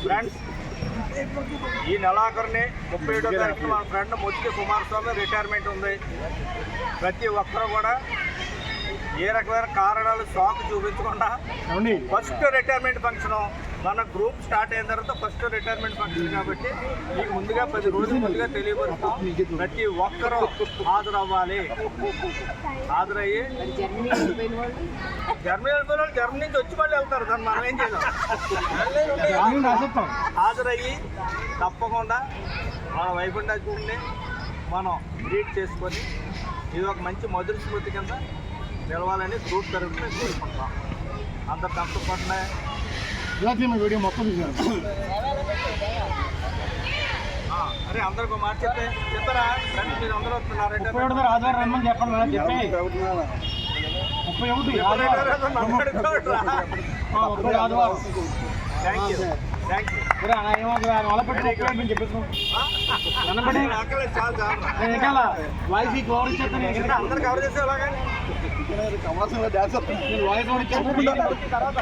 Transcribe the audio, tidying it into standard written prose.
Friends, ఈ నెలాఖరుని 37వ తారీఖున మన ఫ్రెండ్ ముత్తి కుమారస్వామి రిటైర్మెంట్ ఉంది. ప్రతి ఒక్కరు కూడా ఏ రకమైన కారణాలు షాక్ చూపించకుండా ఫస్ట్ రిటైర్మెంట్ ఫంక్షన్ మన గ్రూప్ స్టార్ట్ అయిన తర్వాత ఫస్ట్ రిటైర్మెంట్ ఫంక్షన్ కాబట్టి మీకు ముందుగా 10 రోజుల ముందుగా తెలియపరుస్తాం. ప్రతి ఒక్కరూ హాజరవ్వాలి. హాజరయ్యి జర్మనీ నుంచి వచ్చి మళ్ళీ వెళ్తారు. దాన్ని మనం ఏం చేద్దాం. హాజరయ్యి తప్పకుండా మన వైకుంఠాన్ని మనం గ్రీట్ చేసుకొని ఇది ఒక మంచి మధుర స్మృతి కింద నిలవాలని గ్రూప్ తరఫున కోరుకుంటాం. అందరు కష్టపడినాయి వీడియో మొత్తం చూసారు. అరే అందరికి మాట చెప్తారా ఫ్రెండ్స్, మీరు అందరూ వస్తున్నారు. ఆధార్ రమ్మని చెప్పండి. Thank you. వాయిస్